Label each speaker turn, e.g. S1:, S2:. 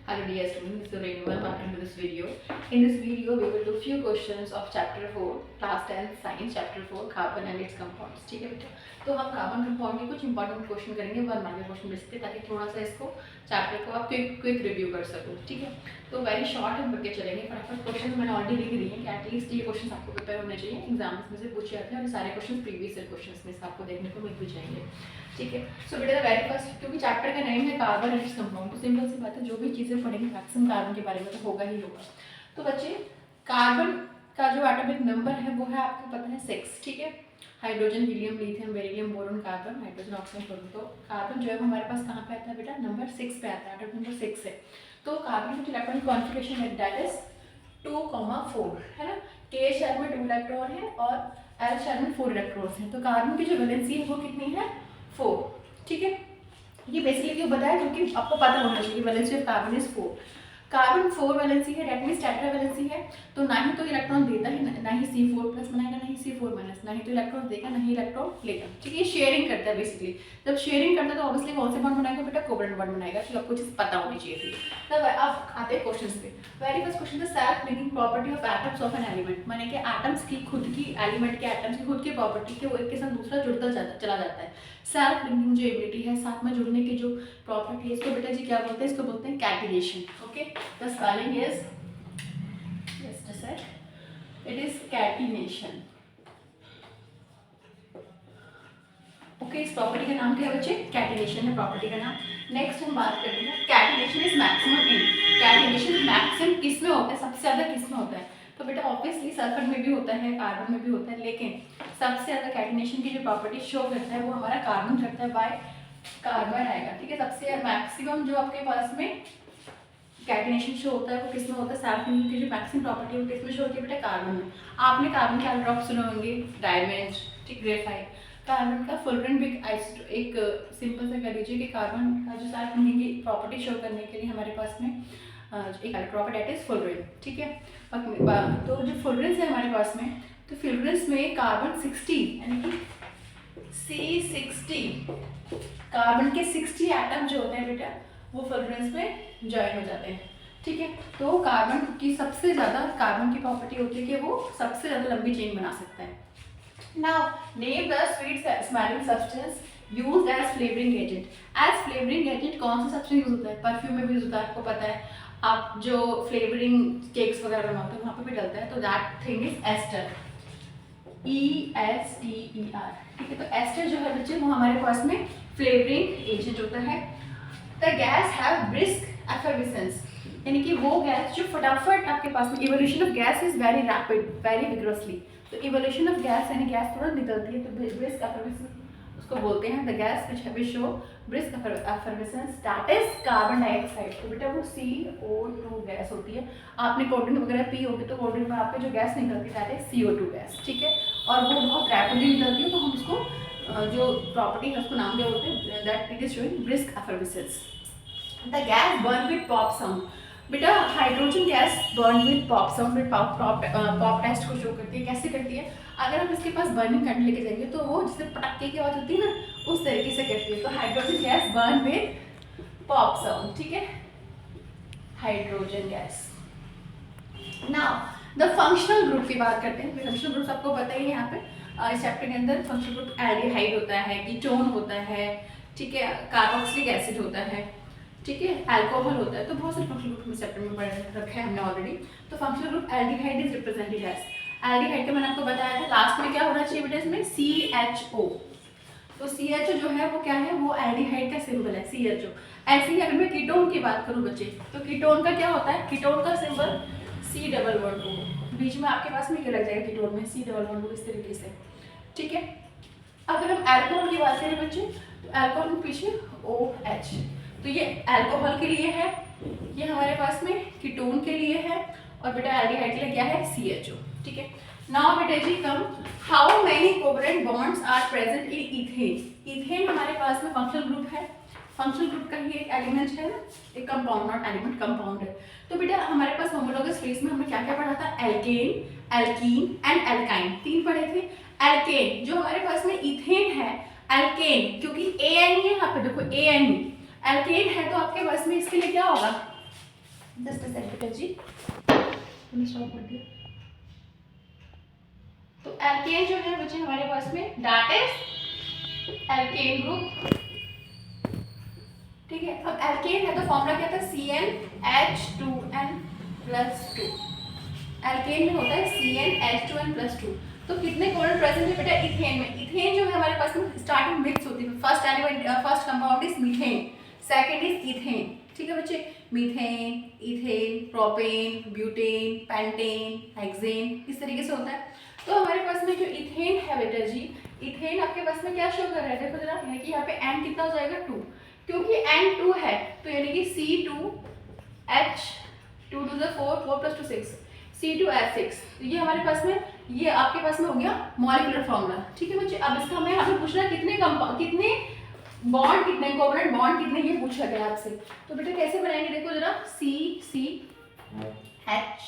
S1: Hello dear students, this is Renu. Welcome to this video. In this video, we will do few questions of chapter 4, class 10 science chapter 4, carbon and its compounds. ठीक है बेटा, तो हम carbon compound के कुछ important question करेंगे, 1 mark के question basically, ताकि थोड़ा सा इसको चैप्टर को आप क्विक रिव्यू कर सको. ठीक है, तो वेरी शॉर्ट हम करके चलेंगे. फटाफट क्वेश्चन मैंने ऑलरेडी लिख दिए हैं कि एटलीस्ट ये क्वेश्चन आपको प्रिपेयर होने चाहिए. एग्जाम्स में से पूछे जाते हैं और सारे क्वेश्चन प्रीवियस ईयर क्वेश्चन में से आपको देखने को मिल भी जाएंगे. ठीक है, सो बेटा वेरी फर्स्ट, क्योंकि चैप्टर का नेम है कार्बन एंड इट्स कंपाउंड, तो सिंपल सी बात है, जो भी चीज़ें पढ़ेंगे मैक्सिमम कार्बन के बारे में तो होगा ही होगा. तो बच्चे, कार्बन का जो एटॉमिक नंबर है वो है, आपको पता है 6. ठीक है, hydrogen, helium, lithium, beryllium, boron, carbon, hydrogen, oxygen, fluorine. तो कार्बन जो है हमारे पास कहाँ पे आता है बेटा, नंबर 6 पे आता है, एटॉमिक नंबर 6 है. तो कार्बन की इलेक्ट्रॉनिक कॉन्फिगरेशन है दैट इज 2,4 है ना. के शेल में 2 इलेक्ट्रॉन है और एल शेल में 4 इलेक्ट्रॉन्स हैं. तो कार्बन की जो वैलेंसी है वो कितनी है, 4. ठीक है, ये बेसिकली क्यों बताया, क्योंकि आपको पता होना चाहिए valency of carbon is 4. Carbon 4 valency है, डेट मीन्स टेट्रा वैलेंसी है. तो ना ही तो इलेक्ट्रॉन देता है, ना ही C4 प्लस बनाएगा, ना ही C4 माइनस, ना ही तो इलेक्ट्रॉन देगा, ना ही इलेक्ट्रॉन लेगा. ठीक है, ये शेयरिंग करता है बेसिकली. जब शेयरिंग करता है तो ऑब्वियसली कौन से बॉन्ड बनाएगा बेटा, कोवलेंट बॉन्ड बनाएगा. तो आपको चीज पता होनी चाहिए थी. तब अब आते हैं क्वेश्चंस पे. वेरी फर्स्ट क्वेश्चन है self linking property of atoms of an element. माने कि एटम्स की खुद की, एलिमेंट के एटम्स की खुद की प्रॉपर्टी के वो एक के साथ दूसरा जुड़ता चला जाता है. सेल्फ लिंकिंग जो एबिलिटी है, साथ में जुड़ने की जो प्रॉपर्टी है, इसको बेटा जी क्या बोलते हैं, इसको बोलते हैं catenation. Okay, the spelling is just a sec, it is catenation. Okay, इस प्रॉपर्टी का नाम क्या है बच्चे, कैटिनेशन है प्रॉपर्टी का नाम. नेक्स्ट हम बात करेंगे catenation is maximum in. Catenation maximum किस में होता है, सबसे ज्यादा किस में होता है. तो बेटा ऑब्वियसली सल्फर में भी होता है, कार्बन में भी होता है, लेकिन सबसे ज्यादा कैटिनेशन की जो प्रॉपर्टी शो करता है वो हमारा कार्बन करता है. बाय कार्बन आएगा. ठीक है, सबसे मैक्सिमम जो आपके पास में कैटिनेशन शो होता है वो किसमें होता है, सेल्फ लिंकिंग की जो मैक्सिमम प्रॉपर्टी है वो किसमें शो होती है बेटा, कार्बन में. आपने कार्बन के ड्रॉप सुने होंगे, डायमंड, ठीक, ग्रेफाइट. कार्बन का फुलरेंट भी एक सिंपल से कह लीजिए कि कार्बन का जो सेल्फ लिंकिंग की प्रॉपर्टी शो करने के लिए हमारे पास में एक प्रॉपर्टी दैट इज फुलरेंट. ठीक है, तो जो फुलरेंस है हमारे पास में, तो फुलरेंस में कार्बन 60 यानी कि C60, कार्बन के 60 एटम जो होते हैं बेटा वो फुलरेंस में ज्वाइन हो जाते हैं. ठीक है, तो कार्बन की सबसे ज़्यादा कार्बन की प्रॉपर्टी होती है कि वो सबसे ज़्यादा लंबी चेन बना सकता है. Now name the sweet smelling substance used as flavoring agent. As flavoring agent कौन सा सब्सटेंस यूज होता है, परफ्यूम में भी यूज होता है, आपको पता है. आप जो फ्लेवरिंग केक्स वगैरह बनाते हो वहाँ पे भी डलता है. तो that thing is ester, ESTER. ठीक है, तो एस्टर जो है बच्चे वो हमारे पास में फ्लेवरिंग एजेंट होता है. The gas have brisk effervescence, यानी कि वो गैस जो फटाफट आपके पास में, evolution of gas is very rapid, very vigorously. तो इवोल्यूशन ऑफ गैस यानी गैस तुरंत निकलती है, तो ब्रिस्क एफर्विसेंस उसको बोलते हैं. The gas which have show brisk effervescence that is carbon dioxide. तो बेटा वो CO2 गैस होती है. आपने कोल्ड ड्रिंक वगैरह पी होगी तो कोल्ड ड्रिंक में आपके जो गैस निकलती है दैट इज CO2 गैस. ठीक है, और वो बहुत रैपिडली निकलती है, तो हम उसको जो प्रॉपर्टी है उसको नाम क्या बोलते हैं, that it is showing brisk effervescence. The gas burn with pop sound. बेटा hydrogen gas burn with pop sound, with pop test को शो करती है. कैसे करती है, अगर हम इसके पास बर्निंग करने लेके जाएंगे तो वो जैसे पटाखे की आवाज होती है ना, उस तरीके से करती है. तो hydrogen gas burn with pop sound. ठीक है, hydrogen gas. Now the functional group की बात करते हैं. फंक्शनल ग्रुप्स आपको पता ही है, यहाँ पे इस चैप्टर के अंदर फंक्शनल ग्रुप एल्डिहाइड होता है, कीटोन होता है, ठीक है, कार्बोक्सिलिक एसिड होता है, ठीक है, अल्कोहल होता है. तो बहुत सारे फंक्शनल ग्रुप में चैप्टर में पढ़ रखे हैं हमने ऑलरेडी. तो functional group aldehyde is represented as, aldehyde का मैंने आपको बताया था लास्ट में क्या होना चाहिए बेटा इसमें, CHO. तो CHO जो है वो क्या है, वो एल्डिहाइड का सिंबल है, CHO. ऐसे ही अगर मैं कीटोन की बात करूँ बच्चे, तो कीटोन का क्या होता है, कीटोन का सिंबल C++. बीच में आपके पास में क्या लग जाएगा कीटोन में, C++, इस तरीके से. ठीक है, अगर हम अल्कोहल की बात करें बच्चे, तो अल्कोहल के पीछे OH. तो ये अल्कोहल के लिए है, ये हमारे पास में कीटोन के लिए है, और बेटा एल्डिहाइड के लिए क्या है, CHO. ठीक है, नाउ बेटा जी come, how many covalent bonds are present in ethane. Ethane हमारे पास में फंक्शनल ग्रुप है, फंक्शनल ग्रुप का ही एक एलिमेंट है ना, एक कंपाउंड, नॉट एलिमेंट, कंपाउंड है. तो बेटा हमारे पास होमोलॉगस फेज में हमने क्या क्या पढ़ा था, एल्केन, एल्कीन एंड एल्काइन, 3 पढ़े थे. एल्केन जो हमारे पास में इथेन है, एल्केन क्योंकि AN है यहाँ पे, देखो AN एल्केन है, तो आपके पास में इसके लिए क्या होगा, जस्ट अ सेकंड बेटा जी, मैंने स्टॉप कर दिया। तो एल्केन जो है बच्चे हमारे पास में दैट इज एल्केन ग्रुप, ठीक है। अब एल्केन है तो फॉर्मूला क्या था, CnH2n+2। एल्केन में होता है CnH2n+2। तो कितने कोडन प्रेजेंट है बेटा इथेन में? इथेन जो है हमारे पास में स्टार्टिंग मिक्स होती है। First element first compound is methane, second is ethane, ठीक है बच्चे। Methane, ethane, propane, butane, pentane, hexane, इस तरीके से होता है। तो हमारे पास में जो इथेन है बेटा जी, इथेन आपके पास में क्या शो कर रहा है, देखो जरा, यानी कि यहाँ पे n कितना हो जाएगा 2, क्योंकि n 2 है तो यानी कि C2H 2 2 4 4 + 2 6 C2H6। तो ये हमारे पास में, ये आपके पास में हो गया मॉलिक्यूलर फॉर्मूला, ठीक है बच्चे। अब इसका हमें यहाँ पे पूछना कितने बॉन्ड, कितने कोवलेंट बॉन्ड कितने, ये पूछा गया आपसे। तो बेटा कैसे बनाएंगे, देखो जरा, C H